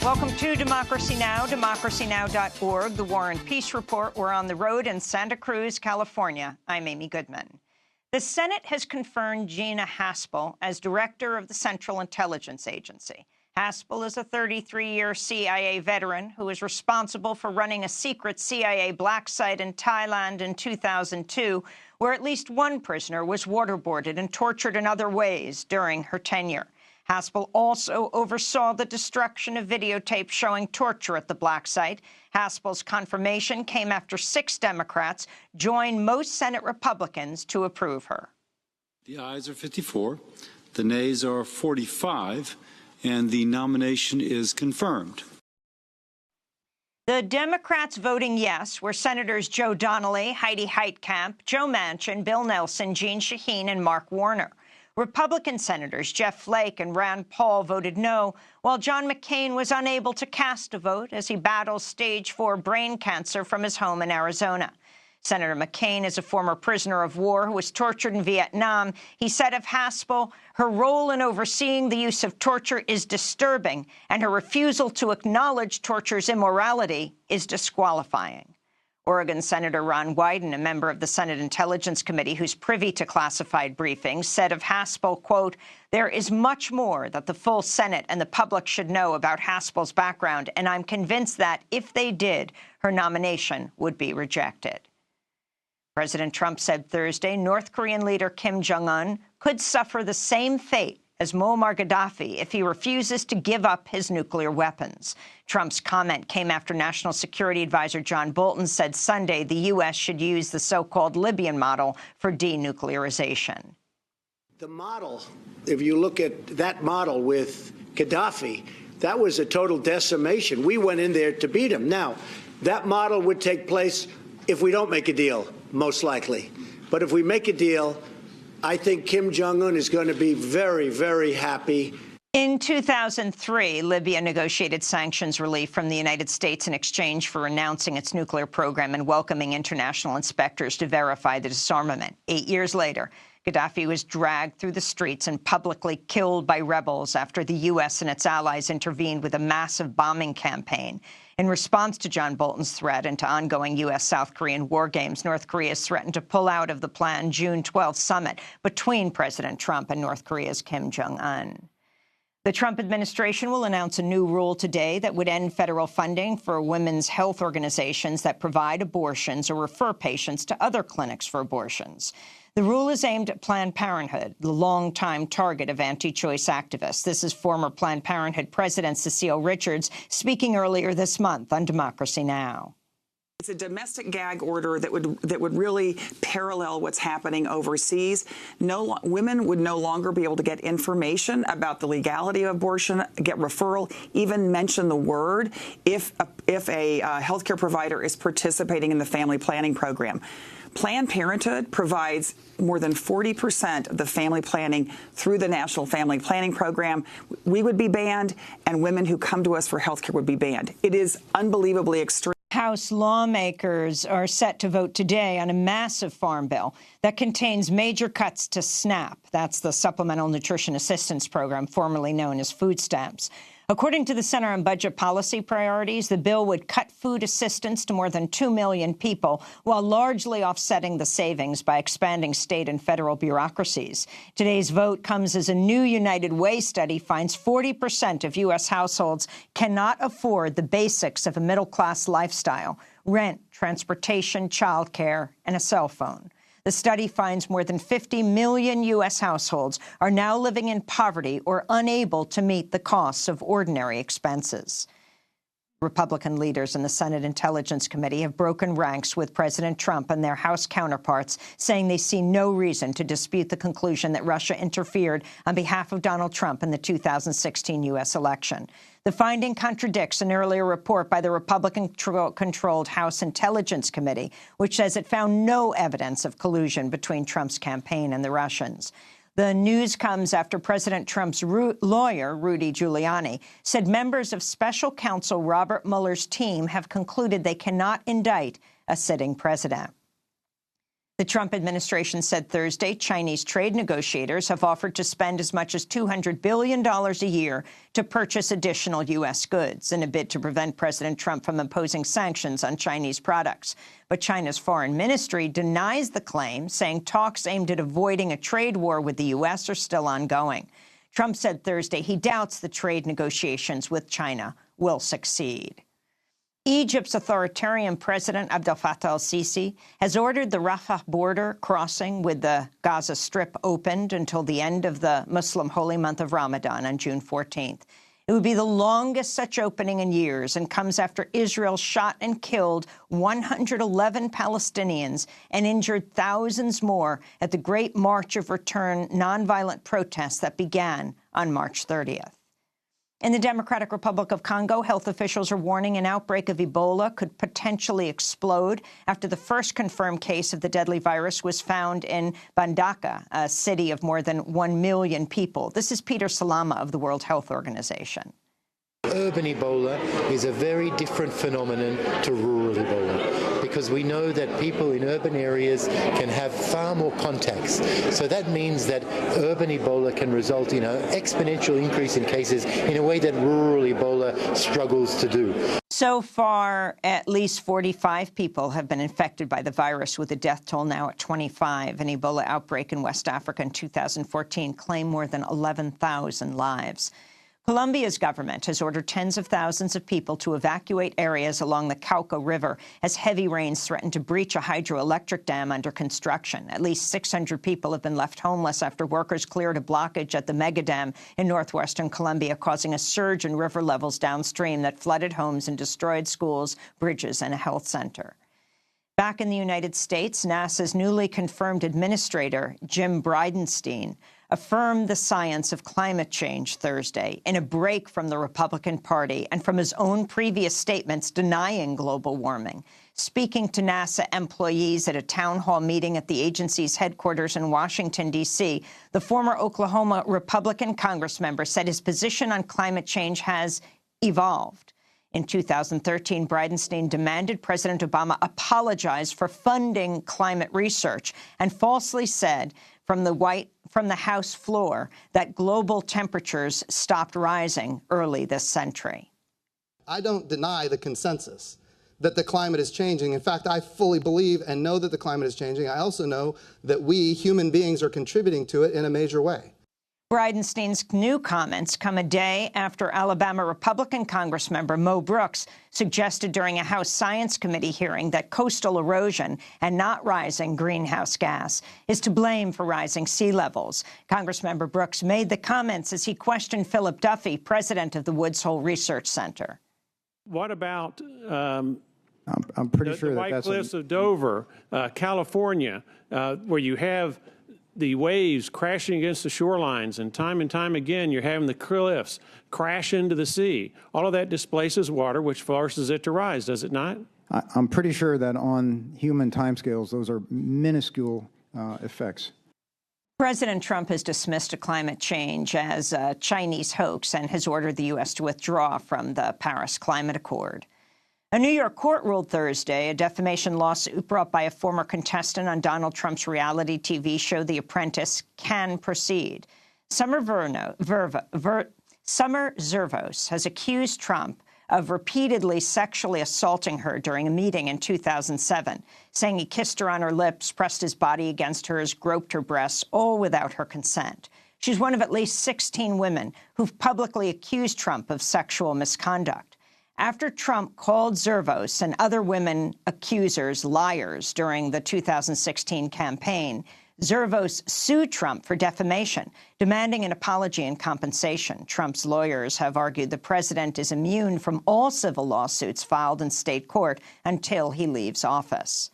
Welcome to Democracy Now!, democracynow.org, the War and Peace Report. We're on the road in Santa Cruz, California. I'm Amy Goodman. The Senate has confirmed Gina Haspel as director of the Central Intelligence Agency. Haspel is a 33-year CIA veteran who is responsible for running a secret CIA black site in Thailand in 2002, where at least one prisoner was waterboarded and tortured in other ways during her tenure. Haspel also oversaw the destruction of videotapes showing torture at the black site. Haspel's confirmation came after 6 Democrats joined most Senate Republicans to approve her. The ayes are 54, the nays are 45, and the nomination is confirmed. The Democrats voting yes were Senators Joe Donnelly, Heidi Heitkamp, Joe Manchin, Bill Nelson, Jeanne Shaheen, and Mark Warner. Republican Senators Jeff Flake and Rand Paul voted no, while John McCain was unable to cast a vote as he battles stage 4 brain cancer from his home in Arizona. Senator McCain is a former prisoner of war who was tortured in Vietnam. He said of Haspel, her role in overseeing the use of torture is disturbing, and her refusal to acknowledge torture's immorality is disqualifying. Oregon Senator Ron Wyden, a member of the Senate Intelligence Committee who's privy to classified briefings, said of Haspel, quote, "There is much more that the full Senate and the public should know about Haspel's background, and I'm convinced that, if they did, her nomination would be rejected." President Trump said Thursday North Korean leader Kim Jongun could suffer the same fate as Muammar Gaddafi if he refuses to give up his nuclear weapons. Trump's comment came after National Security Advisor John Bolton said Sunday the U.S. should use the so-called Libyan model for denuclearization. The model, if you look at that model with Gaddafi, that was a total decimation. We went in there to beat him. Now, that model would take place if we don't make a deal, most likely. But if we make a deal, I think Kim Jong-un is going to be very, very happy. In 2003, Libya negotiated sanctions relief from the United States in exchange for renouncing its nuclear program and welcoming international inspectors to verify the disarmament. 8 years later, Gaddafi was dragged through the streets and publicly killed by rebels after the U.S. and its allies intervened with a massive bombing campaign. In response to John Bolton's threat and to ongoing U.S.-South Korean war games, North Korea has threatened to pull out of the planned June 12th summit between President Trump and North Korea's Kim Jong-un. The Trump administration will announce a new rule today that would end federal funding for women's health organizations that provide abortions or refer patients to other clinics for abortions. The rule is aimed at Planned Parenthood, the longtime target of anti-choice activists. This is former Planned Parenthood President Cecile Richards speaking earlier this month on Democracy Now! It's a domestic gag order that would really parallel what's happening overseas. Women would no longer be able to get information about the legality of abortion, get referral, even mention the word if a healthcare provider is participating in the family planning program. Planned Parenthood provides more than 40% of the family planning through the National Family Planning Program. We would be banned, and women who come to us for health care would be banned. It is unbelievably extreme. House lawmakers are set to vote today on a massive farm bill that contains major cuts to SNAP. That's the Supplemental Nutrition Assistance Program, formerly known as food stamps. According to the Center on Budget Policy Priorities, the bill would cut food assistance to more than 2 million people, while largely offsetting the savings by expanding state and federal bureaucracies. Today's vote comes as a new United Way study finds 40% of U.S. households cannot afford the basics of a middle-class lifestyle: rent, transportation, childcare, and a cell phone. The study finds more than 50 million U.S. households are now living in poverty or unable to meet the costs of ordinary expenses. Republican leaders in the Senate Intelligence Committee have broken ranks with President Trump and their House counterparts, saying they see no reason to dispute the conclusion that Russia interfered on behalf of Donald Trump in the 2016 U.S. election. The finding contradicts an earlier report by the Republican-controlled House Intelligence Committee, which says it found no evidence of collusion between Trump's campaign and the Russians. The news comes after President Trump's lawyer, Rudy Giuliani, said members of special counsel Robert Mueller's team have concluded they cannot indict a sitting president. The Trump administration said Thursday Chinese trade negotiators have offered to spend as much as $200 billion a year to purchase additional U.S. goods in a bid to prevent President Trump from imposing sanctions on Chinese products. But China's foreign ministry denies the claim, saying talks aimed at avoiding a trade war with the U.S. are still ongoing. Trump said Thursday he doubts the trade negotiations with China will succeed. Egypt's authoritarian president, Abdel Fattah al-Sisi, has ordered the Rafah border crossing with the Gaza Strip opened until the end of the Muslim holy month of Ramadan on June 14th. It would be the longest such opening in years and comes after Israel shot and killed 111 Palestinians and injured thousands more at the Great March of Return nonviolent protests that began on March 30th. In the Democratic Republic of Congo, health officials are warning an outbreak of Ebola could potentially explode after the first confirmed case of the deadly virus was found in Mbandaka, a city of more than 1 million people. This is Peter Salama of the World Health Organization. Urban Ebola is a very different phenomenon to rural Ebola, because we know that people in urban areas can have far more contacts. So that means that urban Ebola can result in an exponential increase in cases in a way that rural Ebola struggles to do. So far, at least 45 people have been infected by the virus, with a death toll now at 25. An Ebola outbreak in West Africa in 2014 claimed more than 11,000 lives. Colombia's government has ordered tens of thousands of people to evacuate areas along the Cauca River as heavy rains threaten to breach a hydroelectric dam under construction. At least 600 people have been left homeless after workers cleared a blockage at the megadam in northwestern Colombia, causing a surge in river levels downstream that flooded homes and destroyed schools, bridges, and a health center. Back in the United States, NASA's newly confirmed administrator, Jim Bridenstine, affirmed the science of climate change Thursday in a break from the Republican Party and from his own previous statements denying global warming. Speaking to NASA employees at a town hall meeting at the agency's headquarters in Washington, D.C., the former Oklahoma Republican congressmember said his position on climate change has evolved. In 2013, Bridenstine demanded President Obama apologize for funding climate research and falsely said from the House floor that global temperatures stopped rising early this century. I don't deny the consensus that the climate is changing. In fact, I fully believe and know that the climate is changing. I also know that we, human beings, are contributing to it in a major way. Bridenstine's new comments come a day after Alabama Republican Congressmember Mo Brooks suggested during a House Science Committee hearing that coastal erosion and not rising greenhouse gas is to blame for rising sea levels. Congressmember Brooks made the comments as he questioned Philip Duffy, president of the Woods Hole Research Center. What about I'm pretty sure the that White Cliffs of Dover, California, where you have the waves crashing against the shorelines, and time again, you're having the cliffs crash into the sea. All of that displaces water, which forces it to rise, does it not? I'm pretty sure that on human timescales, those are minuscule effects. President Trump has dismissed climate change as a Chinese hoax and has ordered the U.S. to withdraw from the Paris Climate Accord. A New York court ruled Thursday a defamation lawsuit brought by a former contestant on Donald Trump's reality TV show The Apprentice can proceed. Summer Zervos has accused Trump of repeatedly sexually assaulting her during a meeting in 2007, saying he kissed her on her lips, pressed his body against hers, groped her breasts, all without her consent. She's one of at least 16 women who've publicly accused Trump of sexual misconduct. After Trump called Zervos and other women accusers liars during the 2016 campaign, Zervos sued Trump for defamation, demanding an apology and compensation. Trump's lawyers have argued the president is immune from all civil lawsuits filed in state court until he leaves office.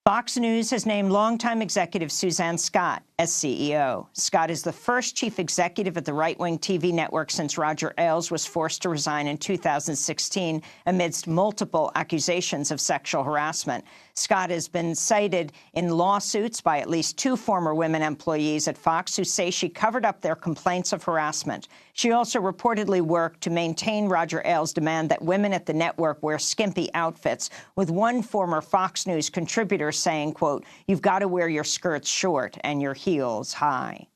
Fox News has named longtime executive Suzanne Scott as CEO. Scott is the first chief executive at the right-wing TV network since Roger Ailes was forced to resign in 2016 amidst multiple accusations of sexual harassment. Scott has been cited in lawsuits by at least 2 former women employees at Fox who say she covered up their complaints of harassment. She also reportedly worked to maintain Roger Ailes' demand that women at the network wear skimpy outfits, with one former Fox News contributor saying, quote, "You've got to wear your skirts short and your heels high."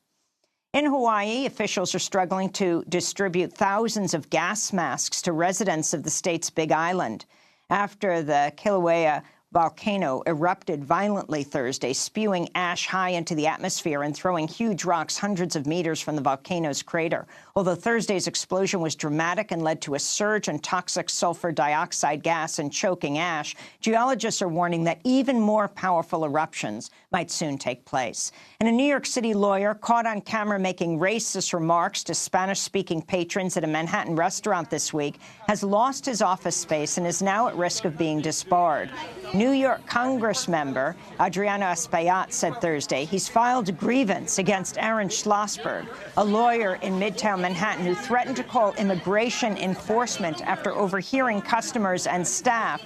In Hawaii, officials are struggling to distribute thousands of gas masks to residents of the state's Big Island after the Kilauea volcano erupted violently Thursday, spewing ash high into the atmosphere and throwing huge rocks hundreds of meters from the volcano's crater. Although Thursday's explosion was dramatic and led to a surge in toxic sulfur dioxide gas and choking ash, geologists are warning that even more powerful eruptions might soon take place. And a New York City lawyer caught on camera making racist remarks to Spanish-speaking patrons at a Manhattan restaurant this week has lost his office space and is now at risk of being disbarred. New York Congress member Adriano Espaillat said Thursday he's filed a grievance against Aaron Schlossberg, a lawyer in Midtown Manhattan who threatened to call immigration enforcement after overhearing customers and staff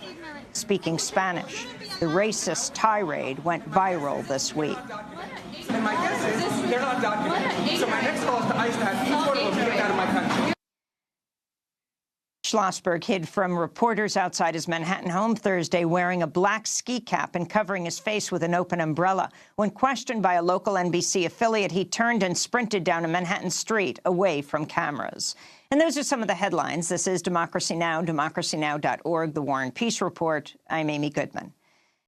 speaking Spanish. The racist tirade went viral this week. And my guess is they're not documented. So my next call is to ICE to have each one of them get out of my country. Schlossberg hid from reporters outside his Manhattan home Thursday wearing a black ski cap and covering his face with an open umbrella. When questioned by a local NBC affiliate, he turned and sprinted down a Manhattan street away from cameras. And those are some of the headlines. This is Democracy Now!, democracynow.org, The War and Peace Report. I'm Amy Goodman.